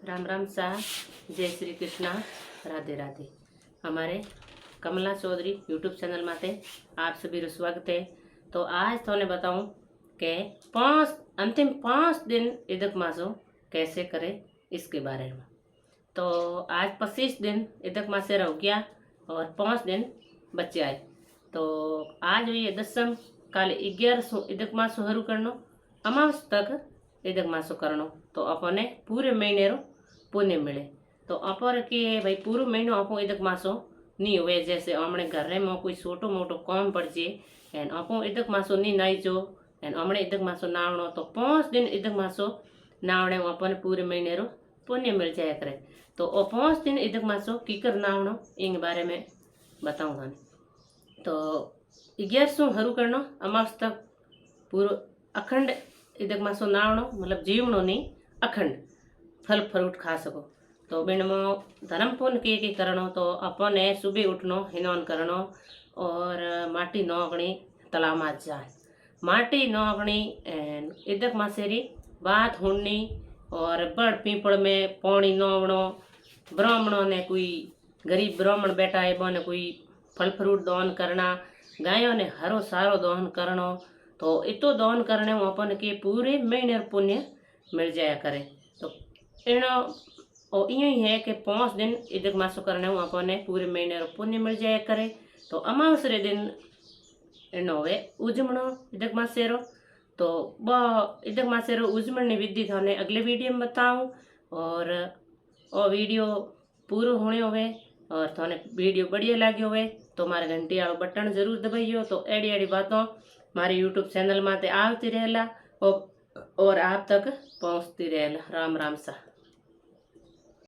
राम राम सा। जय श्री कृष्णा। राधे राधे। हमारे कमला चौधरी यूट्यूब चैनल में आप सभी का स्वागत है। तो आज थोने बताऊं कि अंतिम 5 दिन इदक मासो कैसे करें इसके बारे में। तो आज 25 दिन इदक मासे रह गया और 5 दिन बच्चे आए। तो आज हुई 10 काले 11 इदक मासो हरू करनो, अमावस तक इदक मासो करनो। तो अपने पूरे महीने रो पुण्य मिले। तो अपर के भाई पूरो महीनो आपो इदक मासो नहीं हुए, जैसे हमने घर में कोई छोटो मोटो काम पड़ जाए एन आपो इदक मासो नहीं नाई जो एन हमने इदक मासो नावणो। तो 5 दिन इदक मासो नावणे अपन पूरे महीने रो पुण्य मिल जाया करे। तो 5 दिन इदक मासो कीकर नावणो इन बारे में बताऊँ थाने। तो 11 हरू करनो, अमावस तक पूरो अखंड इदक मासो नावणो, मतलब जीवणो नहीं, अखंड फल फ्रूट खा सको। तो बिन में धर्म पुण्य के करणो। तो अपन सुबह उठनो, हिनौन करणो और माटी नौगणी तलाव में जाए, माटी नौगणी इदक मासेरी बात हुणनी और बड़ पीपल में पानी नौवणो। ब्राह्मणों ने कोई गरीब ब्राह्मण बैठा है बोने कोई फल फ्रूट दान करना, गायों ने हरो सारो दान करनो। तो इतो दान करने में अपन के पूरे महीने पुण्य मिल जाया करे। तो इनो ही है कि 5 दिन इदक मासो करने में अपन पूरे महीने पुण्य मिल जाया करे। तो अमावस रे दिन इनो वे उजमणो इदक मासेरो। तो इदक मासेरो उजमण विधि थाने अगले वीडियो में बताऊं। और वीडियो पूरो होने होवे और थाने वीडियो बढ़िया लगे होवे तो मारे घंटी वाला बटन जरूर दबाइयो। तो एडी एडी बातों मारे यूट्यूब चैनल में आती रहेला और आप तक पहुँचती रहेला। राम राम सा।